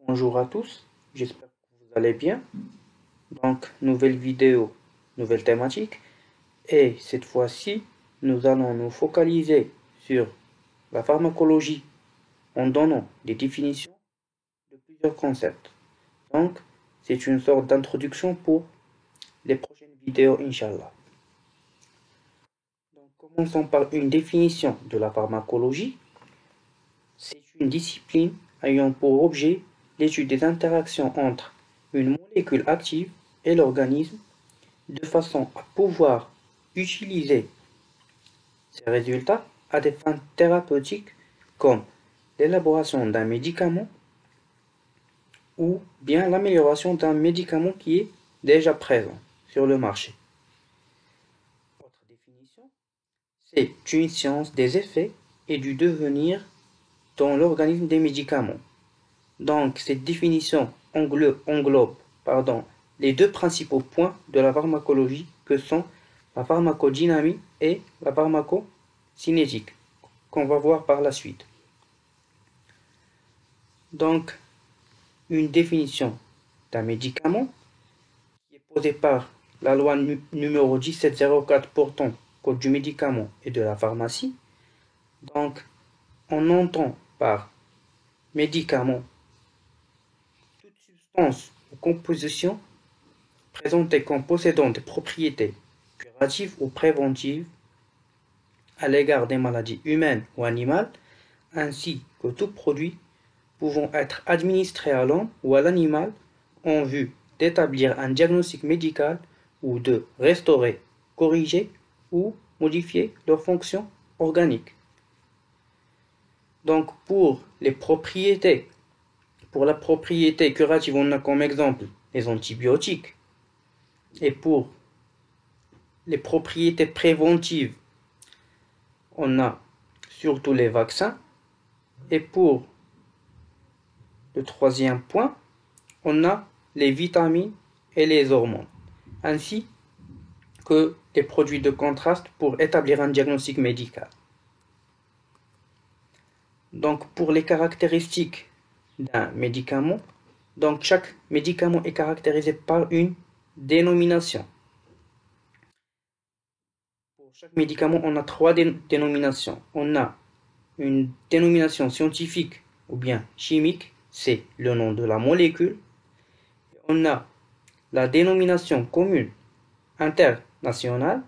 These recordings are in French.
Bonjour à tous, j'espère que vous allez bien. Donc, nouvelle vidéo, nouvelle thématique. Et cette fois-ci, nous allons nous focaliser sur la pharmacologie en donnant des définitions de plusieurs concepts. Donc, c'est une sorte d'introduction pour les prochaines vidéos, Inch'Allah. Donc, commençons par une définition de la pharmacologie. C'est une discipline ayant pour objet l'étude des interactions entre une molécule active et l'organisme de façon à pouvoir utiliser ces résultats à des fins thérapeutiques comme l'élaboration d'un médicament ou bien l'amélioration d'un médicament qui est déjà présent sur le marché. Autre définition, c'est une science des effets et du devenir dans l'organisme des médicaments. Donc, cette définition englobe les deux principaux points de la pharmacologie que sont la pharmacodynamie et la pharmacocinétique, qu'on va voir par la suite. Donc, une définition d'un médicament qui est posée par la loi numéro 1704 portant Code du médicament et de la pharmacie. Donc, on entend par médicament toute substance ou composition présentée comme possédant des propriétés curatives ou préventives à l'égard des maladies humaines ou animales, ainsi que tout produit pouvant être administré à l'homme ou à l'animal en vue d'établir un diagnostic médical ou de restaurer, corriger ou modifier leurs fonctions organiques. Donc pour la propriété curative, on a comme exemple les antibiotiques. Et pour les propriétés préventives, on a surtout les vaccins. Et pour le troisième point, on a les vitamines et les hormones, ainsi que les produits de contraste pour établir un diagnostic médical. Donc pour les caractéristiques d'un médicament, donc chaque médicament est caractérisé par une dénomination. Pour chaque médicament, on a trois dénominations. On a une dénomination scientifique ou bien chimique, c'est le nom de la molécule. On a la dénomination commune internationale,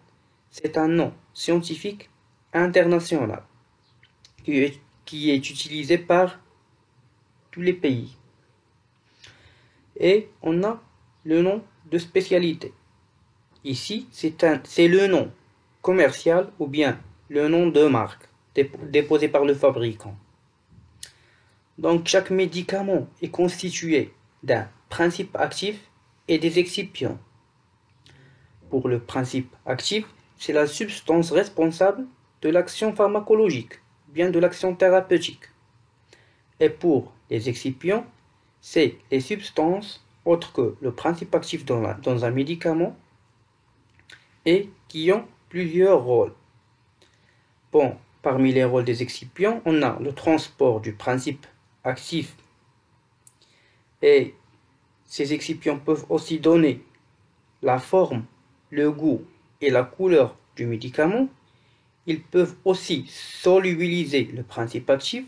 c'est un nom scientifique international qui est utilisé par tous les pays. Et on a le nom de spécialité. Ici, c'est le nom commercial ou bien le nom de marque déposé par le fabricant. Donc chaque médicament est constitué d'un principe actif et des excipients. Pour le principe actif, c'est la substance responsable de l'action pharmacologique, bien de l'action thérapeutique. Et pour les excipients, c'est les substances autres que le principe actif dans un médicament et qui ont plusieurs rôles. Bon, parmi les rôles des excipients, on a le transport du principe actif et ces excipients peuvent aussi donner la forme, le goût et la couleur du médicament. Ils peuvent aussi solubiliser le principe actif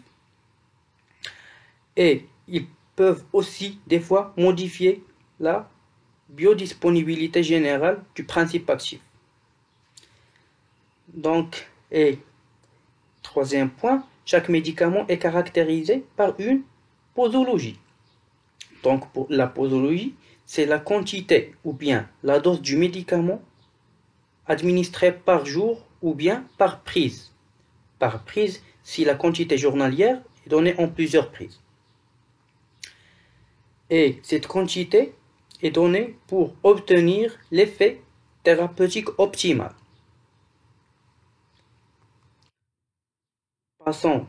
et ils peuvent aussi des fois modifier la biodisponibilité générale du principe actif. Donc, et troisième point, chaque médicament est caractérisé par une posologie. Donc, pour la posologie, c'est la quantité ou bien la dose du médicament administrée par jour ou bien par prise. Par prise, si la quantité journalière est donnée en plusieurs prises. Et cette quantité est donnée pour obtenir l'effet thérapeutique optimal. Passons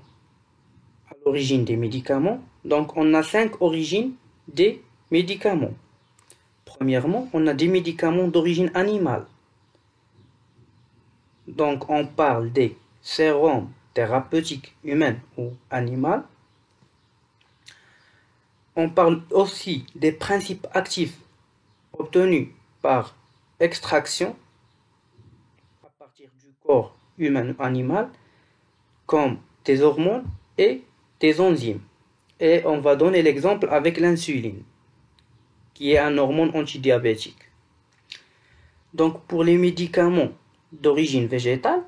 à l'origine des médicaments. Donc, on a 5 origines des médicaments. Premièrement, on a des médicaments d'origine animale. Donc, on parle des sérums thérapeutiques humaines ou animales. On parle aussi des principes actifs obtenus par extraction à partir du corps humain ou animal, comme des hormones et des enzymes. Et on va donner l'exemple avec l'insuline, qui est un hormone antidiabétique. Donc pour les médicaments d'origine végétale,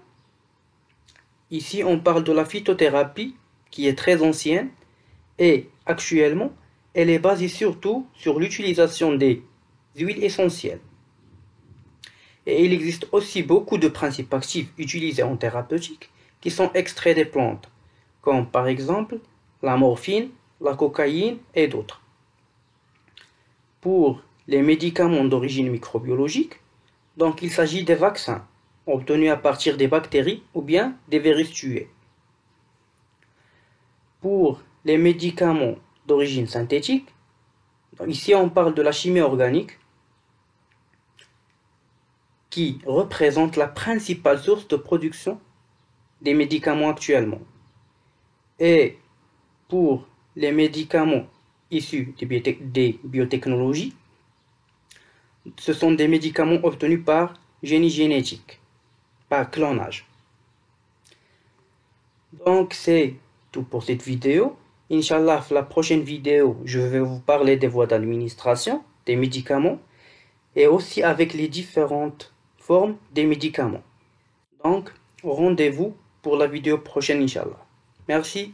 ici on parle de la phytothérapie qui est très ancienne et actuellement elle est basée surtout sur l'utilisation des huiles essentielles. Et il existe aussi beaucoup de principes actifs utilisés en thérapeutique qui sont extraits des plantes, comme par exemple la morphine, la cocaïne et d'autres. Pour les médicaments d'origine microbiologique, donc il s'agit des vaccins obtenus à partir des bactéries ou bien des virus tués. Pour les médicaments d'origine synthétique, ici on parle de la chimie organique qui représente la principale source de production des médicaments actuellement. Et pour les médicaments issus des biotechnologies, ce sont des médicaments obtenus par génie génétique, par clonage. Donc c'est tout pour cette vidéo. Inch'Allah, la prochaine vidéo, je vais vous parler des voies d'administration, des médicaments, et aussi avec les différentes formes des médicaments. Donc, rendez-vous pour la vidéo prochaine, Inch'Allah. Merci.